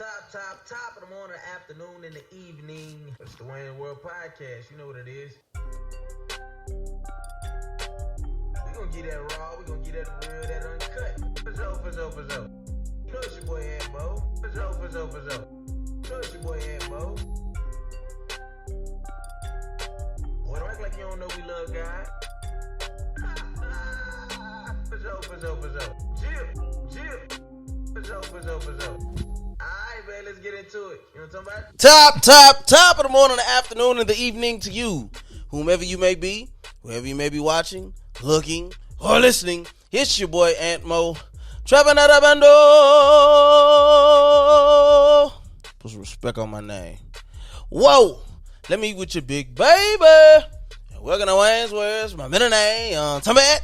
Top of the morning, afternoon, and the evening. It's the Wayne's World Podcast. You know what it is. We gonna get that raw. We gonna get that real, that uncut. For so. You know it's your boy AntMoe. For so. You know it's your boy AntMoe. Boy, don't act like you don't know we love God. For so. Chill. For so. Alright, man, let's get into it. You know what I'm talking about? Top of the morning, the afternoon, and the evening to you, whomever you may be, wherever you may be watching, looking, or listening. It's your boy AntMoe. Trapping out of bando. Put some respect on my name. Whoa, let me with your big baby. Welcome to Wayne's World. My middle name, Tombat.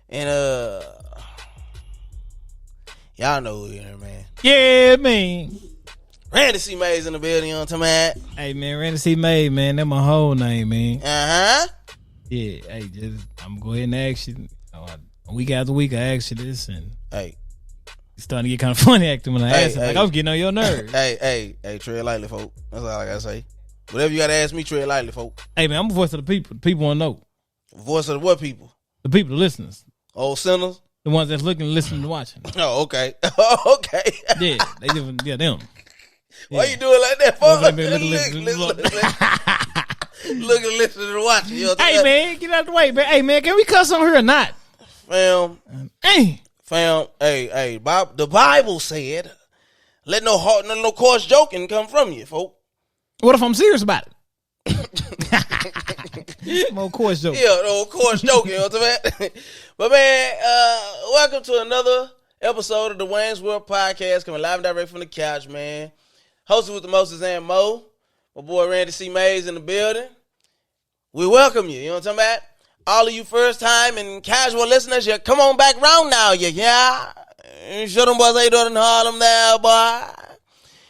And y'all know who here, man. Yeah, man. Randy C. Mays in the building, on Tombat. Hey, man, Randy C. Mays, man. That's my whole name, man. Uh-huh. Yeah, hey, I'm going to go ahead and ask you. Week after week, I ask you this, and Hey. it's starting to get kind of funny acting when I ask it. Like, I was getting on your nerves. Hey, tread lightly, folk. That's all I gotta say. Whatever you gotta ask me, tread lightly, folk. Hey, man, I'm the voice of the people. The people want to know. Voice of the what people? The people, the listeners. Old sinners? The ones that's looking, listening, and watching. Oh, okay. Okay. Yeah, they live. Yeah, them. Why you doing like that, folks? Look and listen and watch. You know hey, man, get out the way, man. Hey, man, can we cuss on here or not? Fam. Hey. Fam, hey, Bob, the Bible said, let no coarse joking come from you, folk. What if I'm serious about it? More coarse joking. Yeah, no coarse joking, you know what I'm saying? But, man, welcome to another episode of the Wayne's World Podcast, coming live and direct from the couch, man. Hosted with the most is AntMoe. My boy Randy C. Mays in the building. We welcome you know what I'm talking about? All of you first time and casual listeners, you come on back round now, yeah? Show them boys how you doing in Harlem there, boy.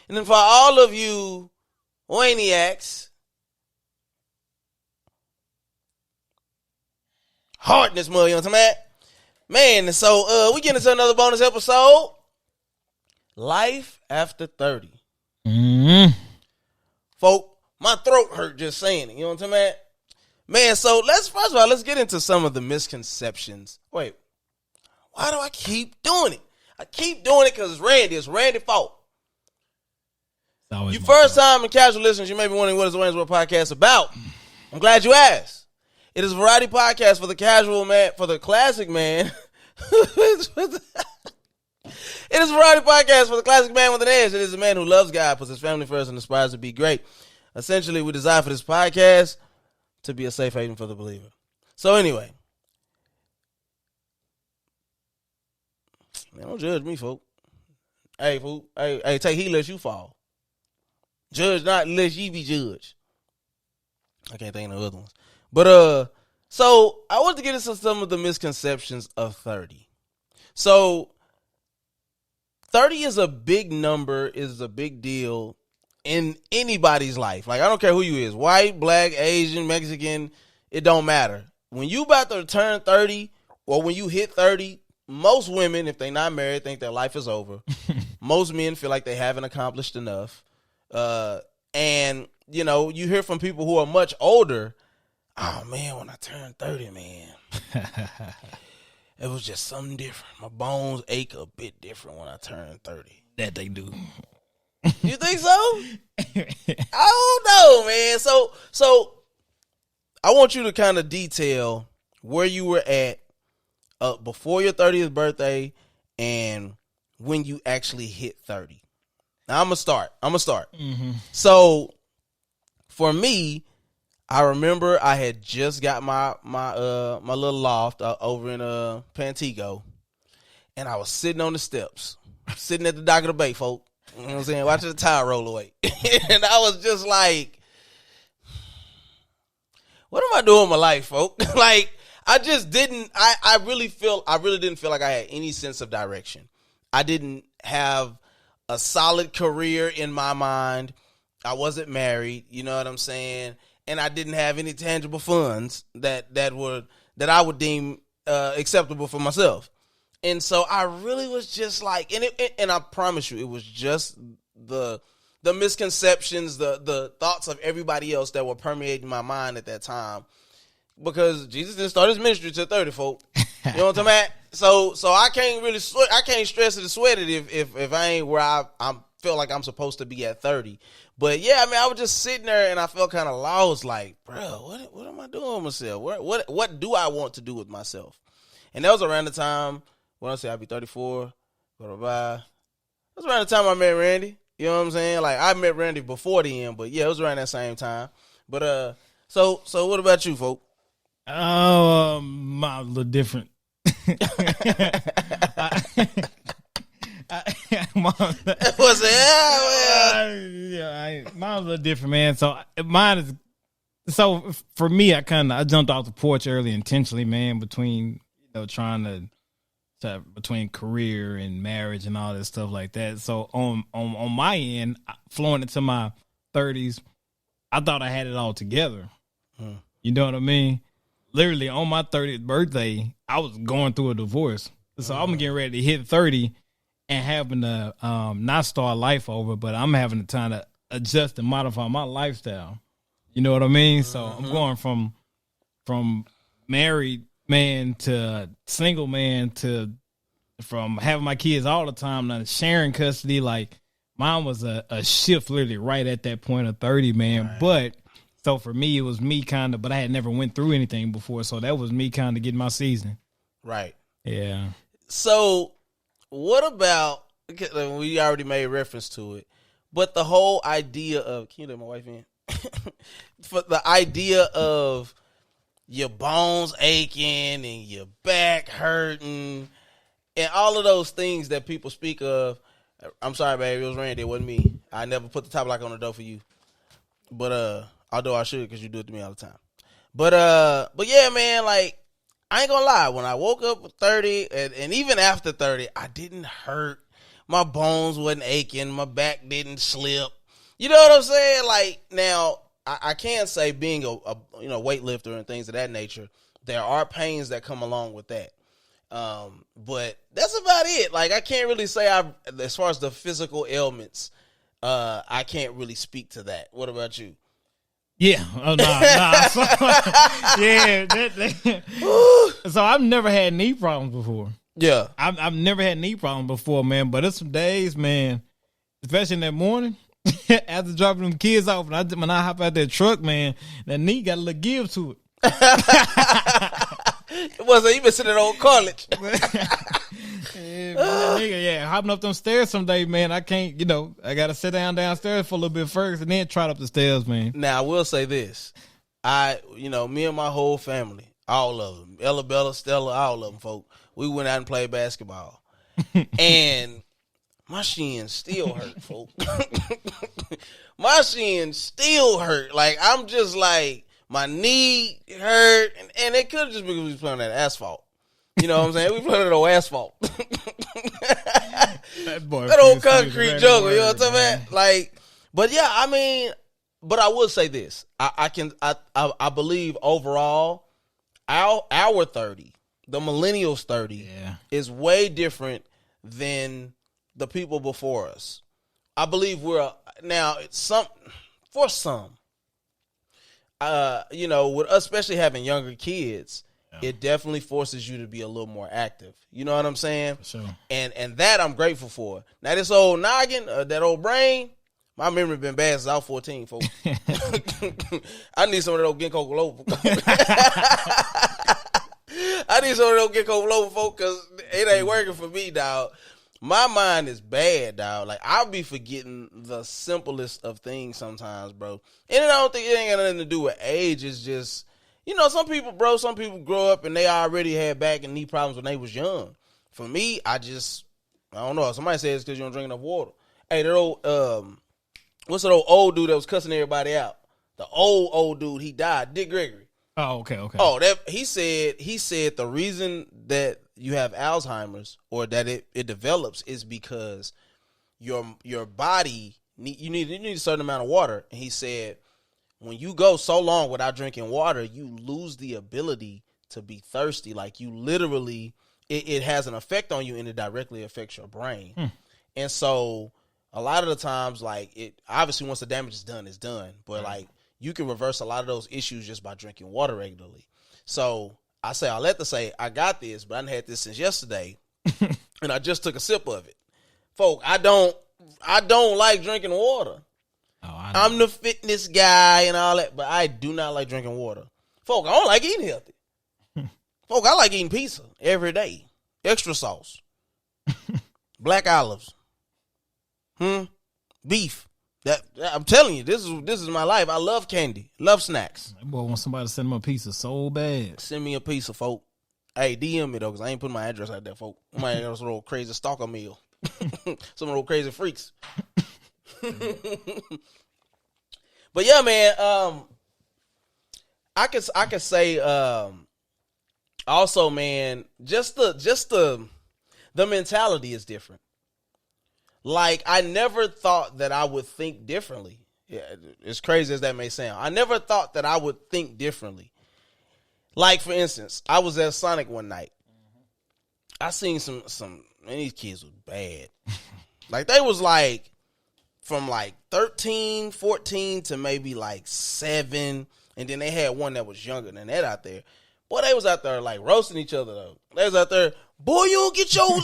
And then for all of you Wayniacs, heart in this mud, you know what I'm talking about? Man, so we get into another bonus episode. Life after 30. Mm-hmm. Folk, my throat hurt just saying it, you know what I'm talking about? Man, so let's get into some of the misconceptions. Wait, why do I keep doing it? I keep doing it because it's Randy's fault. You first time and casual listeners, you may be wondering what is the Wayne's World Podcast about. I'm glad you asked. It is a variety podcast for the casual man, for the classic man. It is a variety podcast for the classic man with an edge. It is a man who loves God, puts his family first, and aspires to be great. Essentially, we designed for this podcast to be a safe haven for the believer. So anyway, man, don't judge me, folk. Hey, folk. Hey, take heed lest you fall. Judge not lest ye be judged. I can't think of the other ones. But so I want to get into some of the misconceptions of 30. So 30 is a big number, is a big deal in anybody's life. Like, I don't care who you is, white, black, Asian, Mexican, it don't matter. When you about to turn 30 or when you hit 30, most women, if they not married, think their life is over. Most men feel like they haven't accomplished enough. And, you know, you hear from people who are much older, oh, man, when I turned 30, man, it was just something different. My bones ache a bit different when I turned 30. That they do. You think so? I don't know, man. So I want you to kind of detail where you were at before your 30th birthday and when you actually hit 30. Now I'm gonna start. Mm-hmm. So for me, I remember I had just got my little loft over in Pantego, and I was sitting on the steps, sitting at the dock of the bay, folk. You know what I'm saying? Watching the tide roll away. And I was just like, what am I doing with my life, folk? Like, I just didn't, I really didn't feel like I had any sense of direction. I didn't have a solid career in my mind. I wasn't married, you know what I'm saying? And I didn't have any tangible funds that I would deem acceptable for myself. And so I really was just like, and I promise you, it was just the misconceptions, the thoughts of everybody else that were permeating my mind at that time. Because Jesus didn't start his ministry till 30, folks. You know what I'm talking about? So I can't stress it and sweat it if I ain't where I feel like I'm supposed to be at 30. But yeah, I mean, I was just sitting there and I felt kind of lost, like, bro, what am I doing with myself? What do I want to do with myself? And that was around the time when I say I'd be 34, blah. That was around the time I met Randy. You know what I'm saying? Like, I met Randy before the end, but yeah, it was around that same time. But so what about you, folk? I'm a little different. Mine's a little different, man. So mine is. So for me, I jumped off the porch early intentionally, man. Between trying to between career and marriage and all that stuff like that. So on my end, flowing into my 30s, I thought I had it all together. You know what I mean? Literally on my 30th birthday, I was going through a divorce. So I'm getting ready to hit 30 and having to not start life over, but I'm having the time to adjust and modify my lifestyle. You know what I mean? So I'm going from married man to single man to from having my kids all the time to sharing custody. Like mine was a shift literally right at that point of 30, man. Right. But so for me, it was me kind of, but I had never went through anything before. So that was me kind of getting my season. Right. Yeah. So what about, we already made reference to it, but the whole idea of, can you let my wife in? For the idea of your bones aching and your back hurting and all of those things that people speak of. I'm sorry, baby, it was Randy, it wasn't me. I never put the top lock on the door for you. But although I should, because you do it to me all the time. But yeah, man, like, I ain't gonna lie, when I woke up at 30 and even after 30, I didn't hurt. My bones wasn't aching, my back didn't slip. You know what I'm saying? Like, now, I can say being a weightlifter and things of that nature, there are pains that come along with that. But that's about it. Like, I can't really say as far as the physical ailments, I can't really speak to that. What about you? Yeah. Oh, nah. So I've never had knee problems before. Yeah. I've never had knee problems before, man. But there's some days, man, especially in that morning, after dropping them kids off, when I hop out that truck, man, that knee got a little give to it. It wasn't even sitting at old college. Yeah, hopping up them stairs someday, man. I can't, I got to sit downstairs for a little bit first and then trot up the stairs, man. Now, I will say this. Me and my whole family, all of them, Ella, Bella, Stella, all of them, folk, we went out and played basketball. And my shins still hurt, folk. My shins still hurt. Like, I'm just like, my knee hurt. And it could have just been because we was playing on that asphalt. You know what I'm saying? We played on asphalt. That old concrete jungle, you know what I'm talking about? Like, but yeah, I mean, but I will say this. I believe overall, our 30, the millennials 30, is way different than the people before us. I believe with especially having younger kids, it definitely forces you to be a little more active. You know what I'm saying? For sure. And that I'm grateful for. Now this old noggin, that old brain, my memory been bad since I was 14, folks. I need some of those ginkgo biloba. I need some of those ginkgo biloba, folks, because it ain't working for me, dog. My mind is bad, dog. Like, I'll be forgetting the simplest of things sometimes, bro. And I don't think it ain't got nothing to do with age. It's just, some people grow up and they already had back and knee problems when they was young. For me, I don't know. Somebody says it's because you don't drink enough water. Hey, that old, what's that old dude that was cussing everybody out? The old dude, he died, Dick Gregory. Oh, okay. Oh, he said the reason that you have Alzheimer's or that it develops is because your body you need a certain amount of water. And he said when you go so long without drinking water, you lose the ability to be thirsty. Like, you literally, it has an effect on you and it directly affects your brain. And so a lot of the times, like, it obviously once the damage is done, it's done. But like, you can reverse a lot of those issues just by drinking water regularly. So I say, I got this, but I done had this since yesterday, and I just took a sip of it. Folk, I don't like drinking water. I'm the fitness guy and all that, but I do not like drinking water. Folk, I don't like eating healthy. Folk, I like eating pizza every day. Extra sauce. Black olives. Beef. That I'm telling you, this is my life. I love candy. Love snacks. That boy wants somebody to send him a pizza so bad. Send me a pizza, folk. Hey, DM me though, because I ain't putting my address out there, folk. I might have some little crazy stalker meal. Some of those crazy freaks. But yeah, man, I could say also, man, just the mentality is different. Like, I never thought that I would think differently. Yeah, as crazy as that may sound, I never thought that I would think differently. Like, for instance, I was at Sonic one night. I seen some man, these kids was bad. Like, they was like from like 13, 14 to maybe like 7. And then they had one that was younger than that out there. Boy, they was out there like roasting each other though. They was out there, boy, you don't get your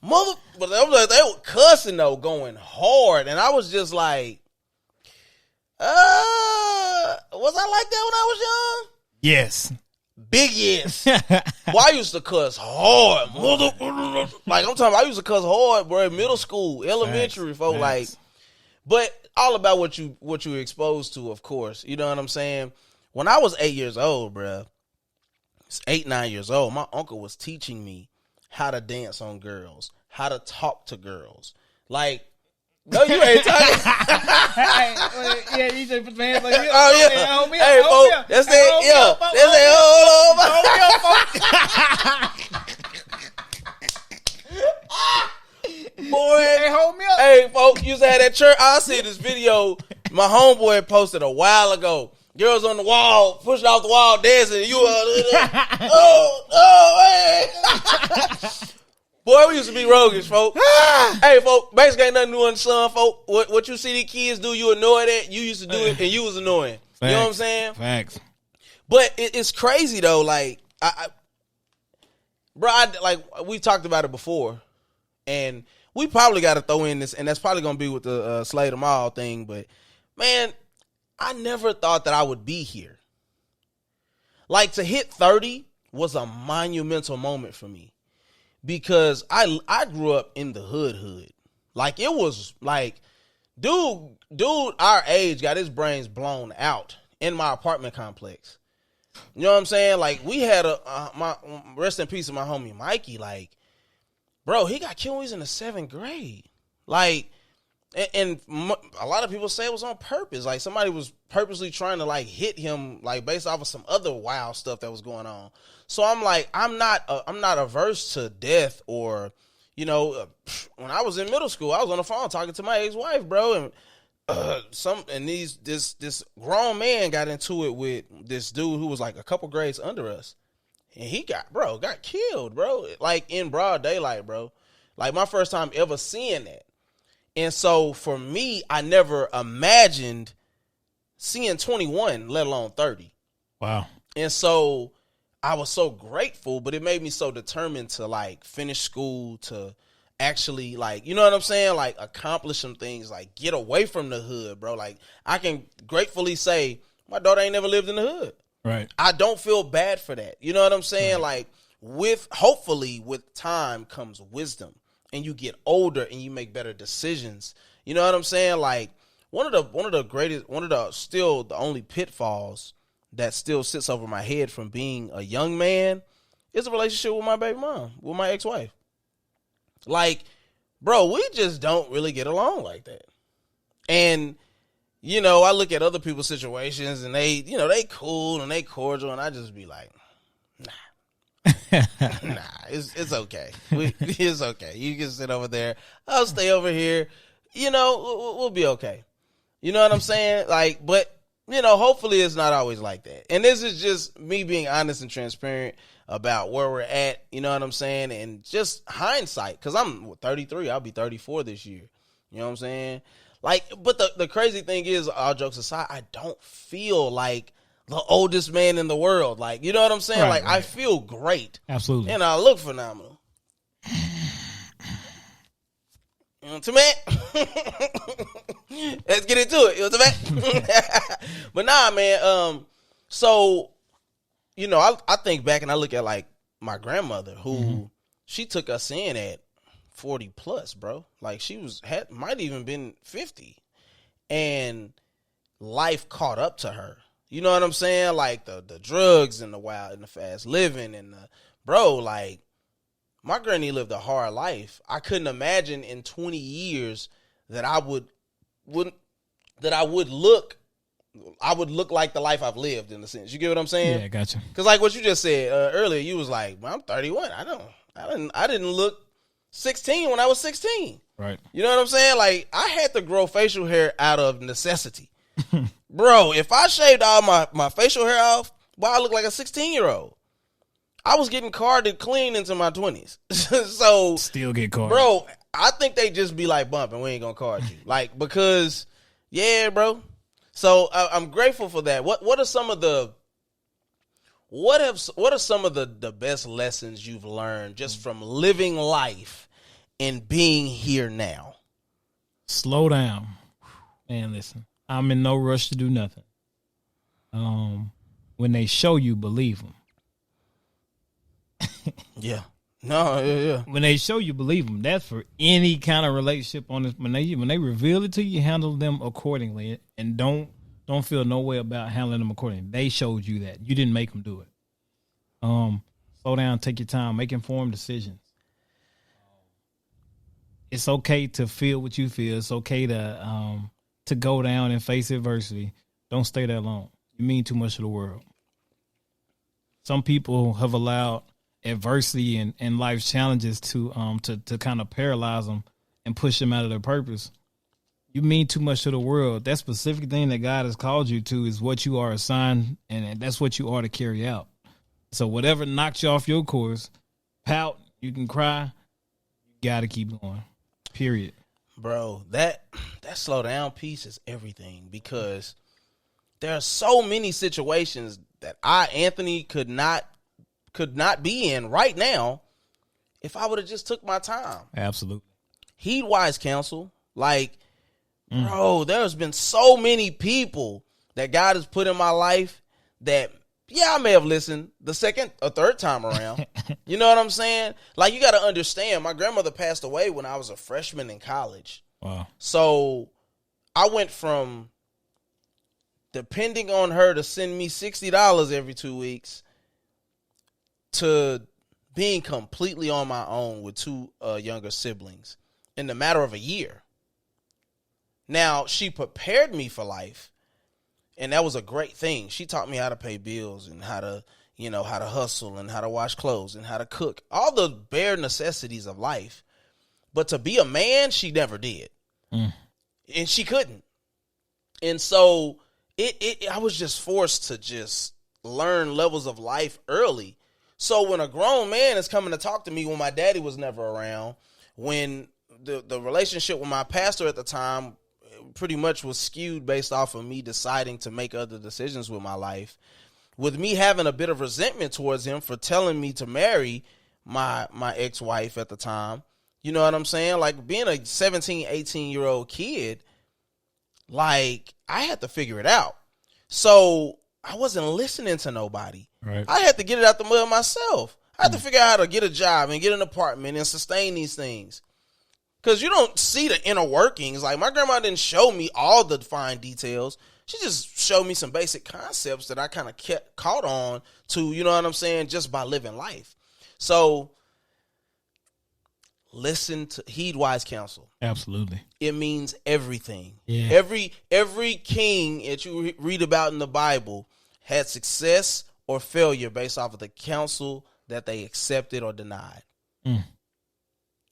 mother. But they were cussing though, going hard. And I was just like, was I like that when I was young? Yes. Big yes. Well, I used to cuss hard. Like, I'm talking about, I used to cuss hard, bro, in middle school, elementary, folks. Like, but all about what you were exposed to, of course. You know what I'm saying? When I was 8 years old, bro, 8, 9 years old, my uncle was teaching me how to dance on girls, how to talk to girls. Like, no, you ain't talking. Yeah, you should put your hands like this. Oh, yeah. Hold me up, hey, hold me folks, up. that's it. Yeah. That's it. Hold on. Boy. Hey, hold me up. Hey, folks, you used to have that church. I see this video my homeboy posted a while ago. Girls on the wall, pushing off the wall, dancing. You hey. Boy, we used to be roguish, folks. Hey, folks, basically ain't nothing new in the sun, folks. What you see these kids do, you annoy that. You used to do it, and you was annoying. Facts. You know what I'm saying? Facts. But it's crazy, though. Like, like, we talked about it before, and we probably got to throw in this, and that's probably going to be with the Slay Them All thing, but, man, I never thought that I would be here. Like, to hit 30 was a monumental moment for me. Because I grew up in the hood. Like, it was like, dude our age got his brains blown out in my apartment complex. You know what I'm saying? Like, we had my rest in peace of my homie Mikey. Like, bro, he got killed when he was in the 7th grade. Like, and a lot of people say it was on purpose. Like, somebody was purposely trying to, like, hit him, like, based off of some other wild stuff that was going on. So I'm like, I'm not averse to death, or, you know, when I was in middle school, I was on the phone talking to my ex-wife, bro, and this grown man got into it with this dude who was like a couple grades under us, and he got killed, bro, like in broad daylight, bro. Like, my first time ever seeing that. And so for me, I never imagined seeing 21, let alone 30. Wow. And so I was so grateful, but it made me so determined to, like, finish school, to actually, like, you know what I'm saying? Like, accomplish some things, like, get away from the hood, bro. Like, I can gratefully say my daughter ain't never lived in the hood. Right. I don't feel bad for that. You know what I'm saying? Right. Like, hopefully with time comes wisdom, and you get older and you make better decisions. You know what I'm saying? Like, one of the only pitfalls that still sits over my head from being a young man is a relationship with my baby mom, with my ex-wife. Like, bro, we just don't really get along like that. And, you know, I look at other people's situations and they, you know, they cool and they cordial, and I just be like, nah. It's okay. It's okay. You can sit over there. I'll stay over here. You know, we'll be okay. You know what I'm saying? Like, but, hopefully it's not always like that. And this is just me being honest and transparent about where we're at, you know what I'm saying? And just hindsight, because I'm 33, I'll be 34 this year. You know what I'm saying? Like, but the crazy thing is, all jokes aside, I don't feel like the oldest man in the world. Like, you know what I'm saying? Right. I feel great. Absolutely. And I look phenomenal. You know what I'm saying? Let's get into it. You know what I'm saying? But nah, man. So, I think back and I look at like my grandmother who she took us in at 40 plus, bro. Like she might even been 50, and life caught up to her. You know what I'm saying? Like the drugs and the wild and the fast living and like my granny lived a hard life. I couldn't imagine in 20 years that I would look like the life I've lived, in a sense. You get what I'm saying? Yeah, gotcha. Because like what you just said earlier, you was like, well, I'm 31. I didn't look 16 when I was 16. Right. You know what I'm saying? Like I had to grow facial hair out of necessity. Bro, if I shaved all my facial hair off, I look like a 16-year-old. I was getting carded clean into my 20s. So still get carded. Bro, I think they just be like bumping, we ain't gonna card you. Like, because yeah, bro. So I'm grateful for that. What are some of the best lessons you've learned just from living life and being here now? Slow down. Man, listen. I'm in no rush to do nothing. When they show you, believe them. Yeah. No, yeah. When they show you, believe them. That's for any kind of relationship on this. When they reveal it to you, handle them accordingly, and don't feel no way about handling them accordingly. They showed you that. You didn't make them do it. Slow down, take your time, make informed decisions. It's okay to feel what you feel. It's okay to go down and face adversity. Don't stay that long. You mean too much to the world. Some people have allowed adversity and life's challenges to kind of paralyze them and push them out of their purpose. You mean too much to the world. That specific thing that God has called you to is what you are assigned, and that's what you are to carry out. So whatever knocks you off your course, pout, you can cry, you got to keep going, period. Bro, that slow down piece is everything, because there are so many situations that Anthony, could not be in right now if I would have just took my time. Absolutely. Heed wise counsel. Like, bro, there's been so many people that God has put in my life that, yeah, I may have listened the second or third time around. You know what I'm saying? Like, you got to understand, my grandmother passed away when I was a freshman in college. Wow. So I went from depending on her to send me $60 every 2 weeks to being completely on my own with two younger siblings in the matter of a year. Now, she prepared me for life, and that was a great thing. She taught me how to pay bills and how to hustle and how to wash clothes and how to cook, all the bare necessities of life. But to be a man, she never did. And she couldn't. And so I was just forced to just learn levels of life early. So when a grown man is coming to talk to me when my daddy was never around, when the relationship with my pastor at the time pretty much was skewed based off of me deciding to make other decisions with my life, with me having a bit of resentment towards him for telling me to marry my ex-wife at the time, you know what I'm saying? Like, being a 17, 18-year-old kid, like, I had to figure it out. So I wasn't listening to nobody. Right. I had to get it out the mud myself. I had to figure out how to get a job and get an apartment and sustain these things. Because you don't see the inner workings. Like, my grandma didn't show me all the fine details. She just showed me some basic concepts that I kind of kept caught on to, you know what I'm saying, just by living life. So heed wise counsel. Absolutely. It means everything. Yeah. Every king that you read about in the Bible had success or failure based off of the counsel that they accepted or denied.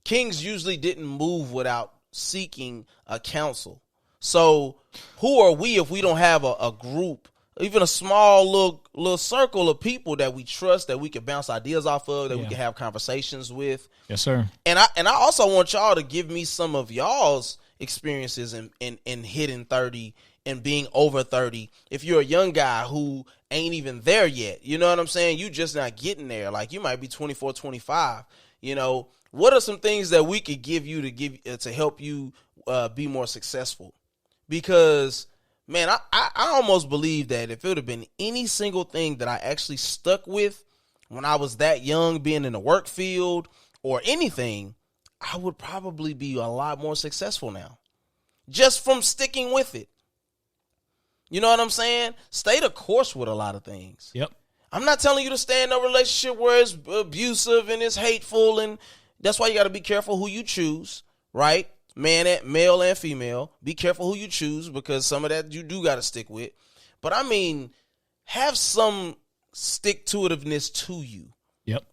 Kings usually didn't move without seeking a counsel. So who are we if we don't have a group, even a small little circle of people that we trust, that we can bounce ideas off of, that we can have conversations with? Yes, sir. And I also want y'all to give me some of y'all's experiences in hitting 30 and being over 30. If you're a young guy who ain't even there yet, you know what I'm saying? You just not getting there. Like, you might be 24, 25. You know, what are some things that we could give you to help you be more successful? Because, man, I almost believe that if it would have been any single thing that I actually stuck with when I was that young, being in the work field or anything, I would probably be a lot more successful now, just from sticking with it. You know what I'm saying? Stay the course with a lot of things. Yep. I'm not telling you to stay in a relationship where it's abusive and it's hateful, and that's why you got to be careful who you choose, right? Male and female. Be careful who you choose, because some of that you do got to stick with. But I mean, have some stick-to-itiveness to you. Yep.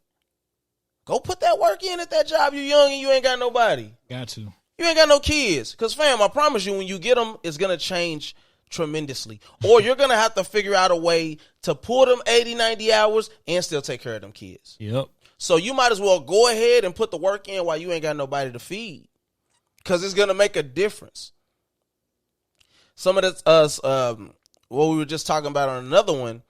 Go put that work in at that job. You're young and you ain't got nobody. Got to. You ain't got no kids. Because, fam, I promise you, when you get them, it's going to change tremendously. Or you're going to have to figure out a way to pull them 80, 90 hours and still take care of them kids. Yep. So you might as well go ahead and put the work in while you ain't got nobody to feed, because it's going to make a difference. Some of this, what we were just talking about on another one,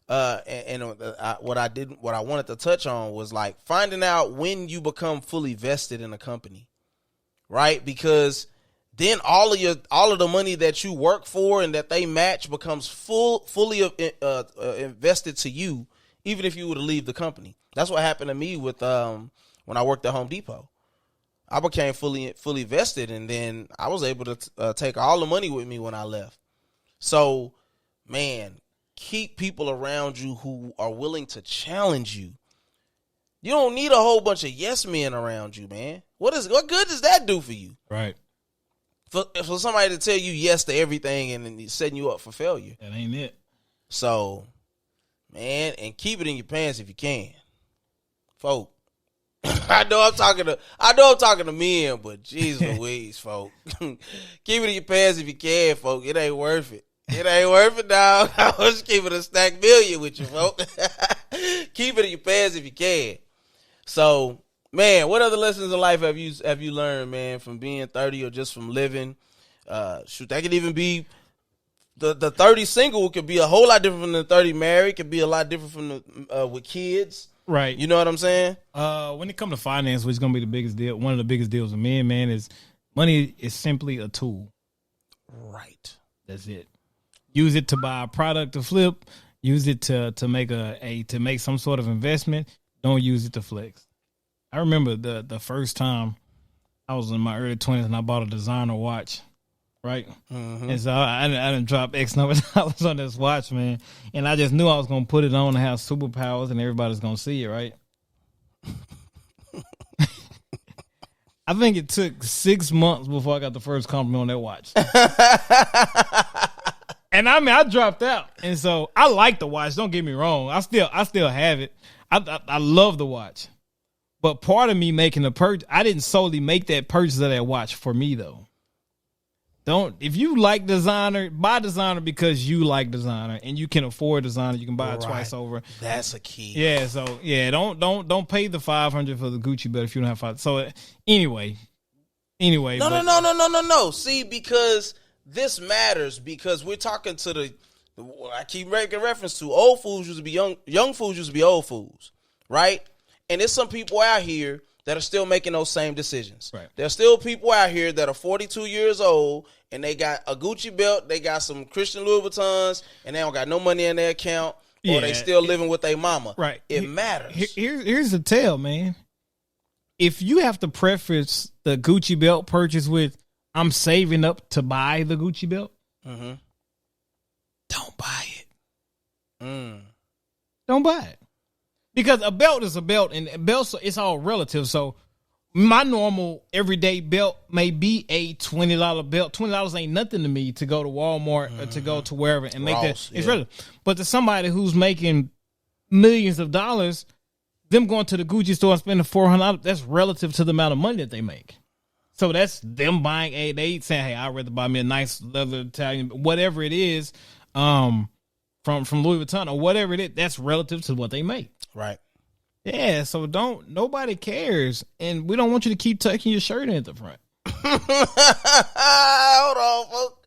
what I wanted to touch on was like finding out when you become fully vested in a company, right? Because then all of the money that you work for and that they match becomes fully invested to you, even if you were to leave the company. That's what happened to me with when I worked at Home Depot. I became fully vested, and then I was able to take all the money with me when I left. So, man, keep people around you who are willing to challenge you. You don't need a whole bunch of yes men around you, man. What good does that do for you? Right. For somebody to tell you yes to everything and then setting you up for failure. That ain't it. So, man, and keep it in your pants if you can, folk. I know I'm talking to men, but jeez Louise, folk. Keep it in your pants if you can, folk. It ain't worth it. It ain't worth it, dog. I was keeping a stack million with you, folk. Keep it in your pants if you can. So, man, what other lessons in life have you learned, man, from being 30 or just from living? That could even be the 30 single could be a whole lot different from the 30 married. Could be a lot different from the with kids. Right. You know what I'm saying? When it comes to finance, which is going to be the biggest deal, one of the biggest deals with men, man, is money is simply a tool. Right. That's it. Use it to buy a product to flip. Use it to make to make some sort of investment. Don't use it to flex. I remember the first time I was in my early 20s and I bought a designer watch, right? Mm-hmm. And so I didn't drop X number of dollars on this watch, man. And I just knew I was going to put it on and have superpowers and everybody's going to see it, right? I think it took 6 months before I got the first compliment on that watch. And I mean, I dropped out. And so I like the watch. Don't get me wrong. I still have it. I love the watch. But part of me making the purchase, I didn't solely make that purchase of that watch for me, though. If you like designer, buy designer because you like designer and you can afford designer. You can buy it twice over. That's a key. Yeah. So yeah, don't pay the $500 for the Gucci belt if you don't have $500. So anyway. No. See, because this matters, because we're talking to I keep making reference to old fools used to be young fools used to be old fools, right? And there's some people out here that are still making those same decisions. Right. There's still people out here that are 42 years old and they got a Gucci belt, they got some Christian Louis Vuittons, and they don't got no money in their account, or they still living with their mama. Right. It matters. Here's the tell, man. If you have to preface the Gucci belt purchase with, I'm saving up to buy the Gucci belt, don't buy it. Don't buy it. Because a belt is a belt, and belts, it's all relative. So my normal everyday belt may be a $20 belt. $20 ain't nothing to me to go to Walmart or to go to wherever and make that. It's relative. But to somebody who's making millions of dollars, them going to the Gucci store and spending $400, that's relative to the amount of money that they make. So that's them buying they saying, hey, I'd rather buy me a nice leather Italian, whatever it is, from Louis Vuitton or whatever it is, that's relative to what they make. Right. Yeah, so nobody cares. And we don't want you to keep tucking your shirt in at the front. Hold on, folks.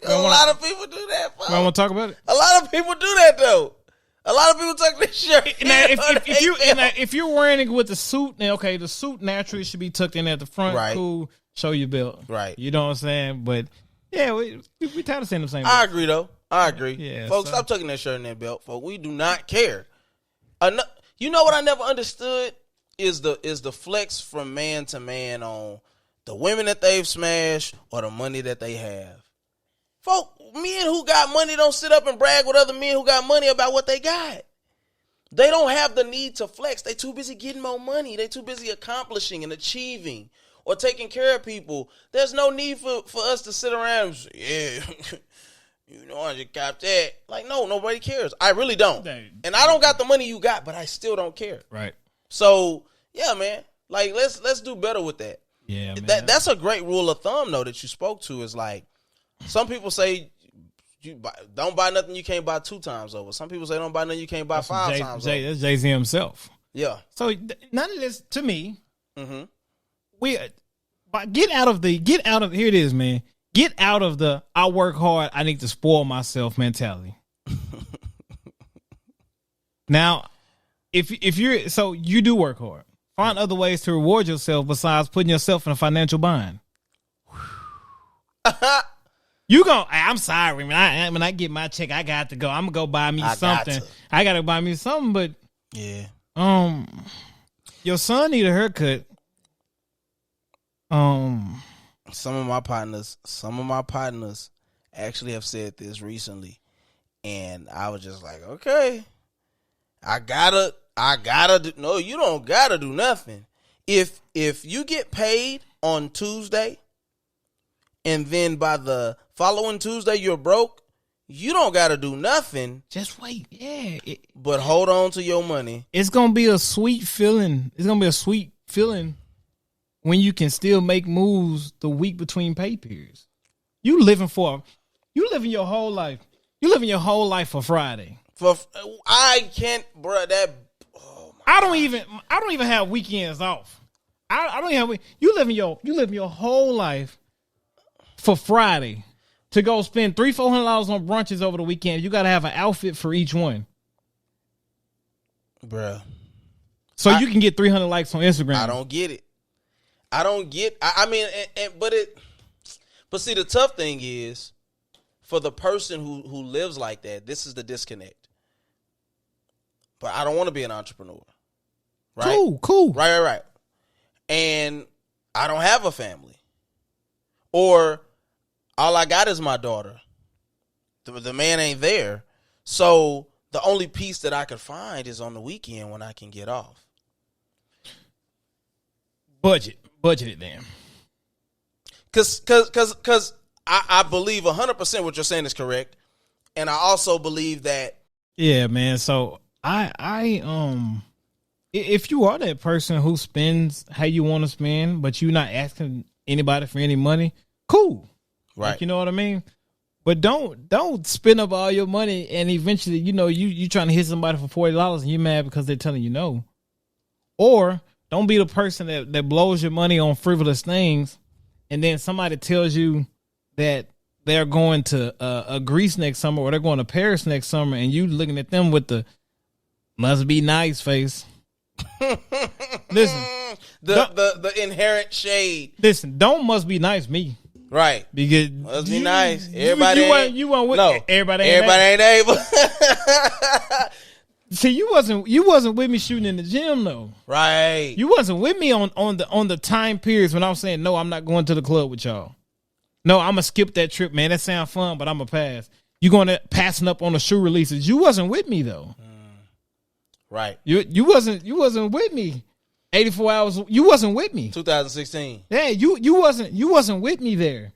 A lot of people do that, folks. I want to talk about it. A lot of people do that, though. A lot of people tuck their shirt in. Now, if you're wearing it with the suit, now, okay, the suit naturally should be tucked in at the front. Right. Cool. Show your belt. Right. You know what I'm saying? But, yeah, we tired of saying the same I thing. agree, though. I agree. Yeah, folks, stop tucking that shirt in that belt, folks. We do not care. You know what I never understood is the flex from man to man on the women that they've smashed or the money that they have. Folk, men who got money don't sit up and brag with other men who got money about what they got. They don't have the need to flex. They too busy getting more money. They too busy accomplishing and achieving or taking care of people. There's no need for us to sit around and say, yeah, you know, I just got that. Like, no, nobody cares. I really don't. And I don't got the money you got, but I still don't care. Right. So, yeah, man. Like, let's do better with that. Yeah, man. That's a great rule of thumb, though, that you spoke to is like, some people say, don't buy nothing you can't buy 2 times over. Some people say don't buy nothing you can't buy 5 times over. That's Jay-Z himself. Yeah. So none of this, to me, Mm-hmm. get out of here it is, man. Get out of the I work hard, I need to spoil myself mentality. Now, if you're so you do work hard. Find other ways to reward yourself besides putting yourself in a financial bind. You go, I'm sorry, man. When I get my check, I got to go. I'm gonna go buy me something. I gotta buy me something, but yeah. Your son need a haircut. Some of my partners actually have said this recently, and I was just like, okay, I gotta do. No, you don't gotta do nothing. If you get paid on Tuesday, and then by the following Tuesday you're broke, you don't gotta do nothing. Just wait, yeah. But hold on to your money. It's gonna be a sweet feeling. It's gonna be a sweet feeling when you can still make moves the week between pay periods. You living your whole life. You living your whole life for Friday. I can't, bro. I don't even have weekends off. I don't have. You living your whole life for Friday to go spend $300-$400 on brunches over the weekend. You got to have an outfit for each one, bruh. So you can get 300 likes on Instagram. I don't get it. I mean, but see, the tough thing is for the person who lives like that. This is the disconnect. But I don't want to be an entrepreneur. Right? Cool. Right. And I don't have a family. Or all I got is my daughter. The man ain't there. So the only peace that I could find is on the weekend when I can get off. Budget it then. Cause I believe 100% what you're saying is correct. And I also believe that. Yeah, man. So if you are that person who spends how you want to spend, but you're not asking anybody for any money, cool. Right. Like, you know what I mean? But don't spend up all your money and eventually, you trying to hit somebody for $40 and you're mad because they're telling you no. Or don't be the person that blows your money on frivolous things and then somebody tells you that they're going to a Greece next summer or they're going to Paris next summer and you looking at them with the must be nice face. Listen, the inherent shade. Listen, don't must be nice me. Right. Because must be nice. Everybody everybody ain't able. See, you wasn't with me shooting in the gym though. Right. You wasn't with me on the time periods when I was saying no, I'm not going to the club with y'all. No, I'm gonna skip that trip, man. That sounds fun, but I'm gonna pass. You going to passing up on the shoe releases. You wasn't with me though. Right. You wasn't with me. 84 hours. You wasn't with me. 2016. Yeah, you wasn't with me there.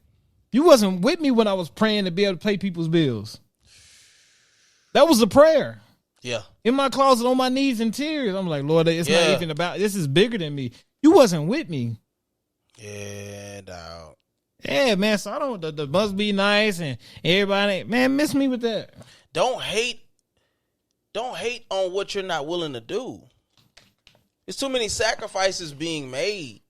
You wasn't with me when I was praying to be able to pay people's bills. That was the prayer. Yeah. In my closet on my knees in tears. I'm like, Lord, it's not even about, this is bigger than me. You wasn't with me. Yeah, dog. Yeah, man. So I don't. The must be nice and everybody, man, miss me with that. Don't hate on what you're not willing to do. There's too many sacrifices being made.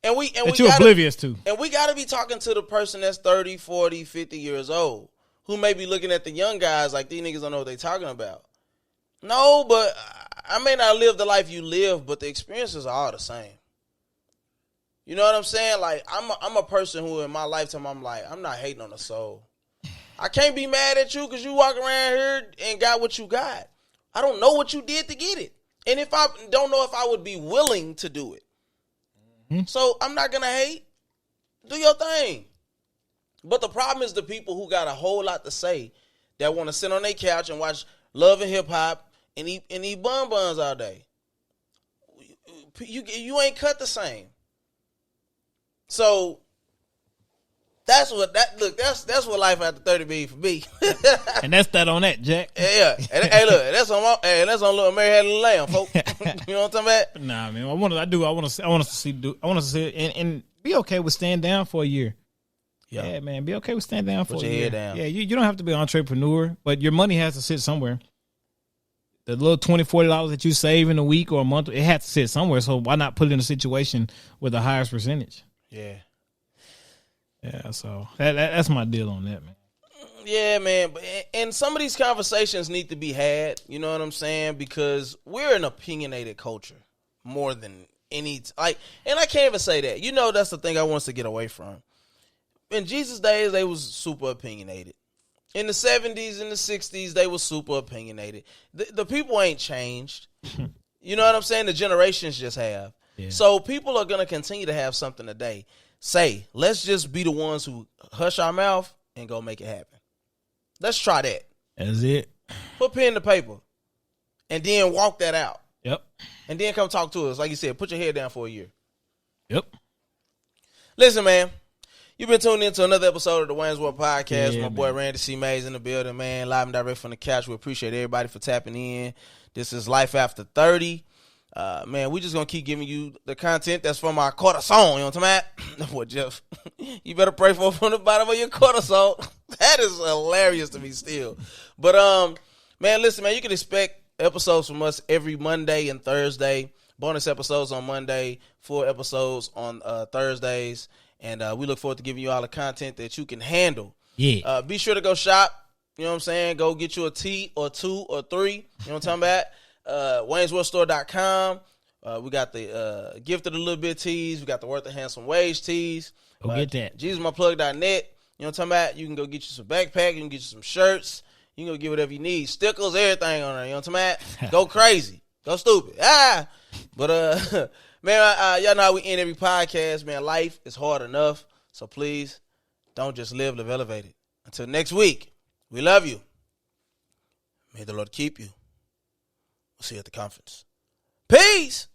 And we you're oblivious to. And we got to be talking to the person that's 30, 40, 50 years old who may be looking at the young guys like these niggas don't know what they talking about. No, but I may not live the life you live, but the experiences are all the same. You know what I'm saying? Like, I'm a person who in my lifetime, I'm like, I'm not hating on a soul. I can't be mad at you because you walk around here and got what you got. I don't know what you did to get it. And if I don't know if I would be willing to do it. Mm-hmm. So I'm not going to hate. Do your thing. But the problem is the people who got a whole lot to say that want to sit on their couch and watch Love and Hip Hop and eat bonbons all day. You ain't cut the same. So that's what life after 30 be for me. And that's that on that, Jack. Yeah. And, hey, look, that's on little Mary Had a Little Lamb, folks. You know what I'm talking about? Nah, man. I want to see and be okay with staying down for a year. Yeah, man. Be okay with staying down for a year. Put your head down. Yeah, you don't have to be an entrepreneur, but your money has to sit somewhere. The little $20, $40 that you save in a week or a month, it has to sit somewhere. So why not put it in a situation with the highest percentage? Yeah. Yeah, so that's my deal on that, man. Yeah, man. And some of these conversations need to be had, you know what I'm saying? Because we're an opinionated culture more than any, and I can't even say that. You know, that's the thing I want us to get away from. In Jesus' days, they was super opinionated. In the 70s and the 60s, they were super opinionated. The people ain't changed. You know what I'm saying? The generations just have. Yeah. So people are going to continue to have something today. Let's just be the ones who hush our mouth and go make it happen. Let's try that. That's it. Put pen to paper and then walk that out. Yep. And then come talk to us. Like you said, put your head down for a year. Yep. Listen, man. You've been tuned into another episode of the Wayne's World Podcast. Yeah, My boy Randy C. Mays in the building, man. Live and direct from the couch. We appreciate everybody for tapping in. This is Life After 30. Man, we just going to keep giving you the content that's from our corazon. You know what I'm talking about? What, Jeff? You better pray for from the bottom of your corazon. That is hilarious to me still. But, man, listen, man, you can expect episodes from us every Monday and Thursday. Bonus episodes on Monday, full episodes on Thursdays. And we look forward to giving you all the content that you can handle. Yeah. Be sure to go shop. You know what I'm saying? Go get you a tee or two or three. You know what I'm talking about? WaynesWorldStore.com. We got the Gift of the Little Bit tees. We got the Worth of Handsome Wage tees. Go get that. JesusMyPlug.net. You know what I'm talking about? You can go get you some backpack. You can get you some shirts. You can go get whatever you need. Stickers, everything on there. You know what I'm talking about? Go crazy. Go stupid. But, man, y'all know how we end every podcast, man. Life is hard enough. So please don't just live elevated. Until next week, we love you. May the Lord keep you. We'll see you at the conference. Peace.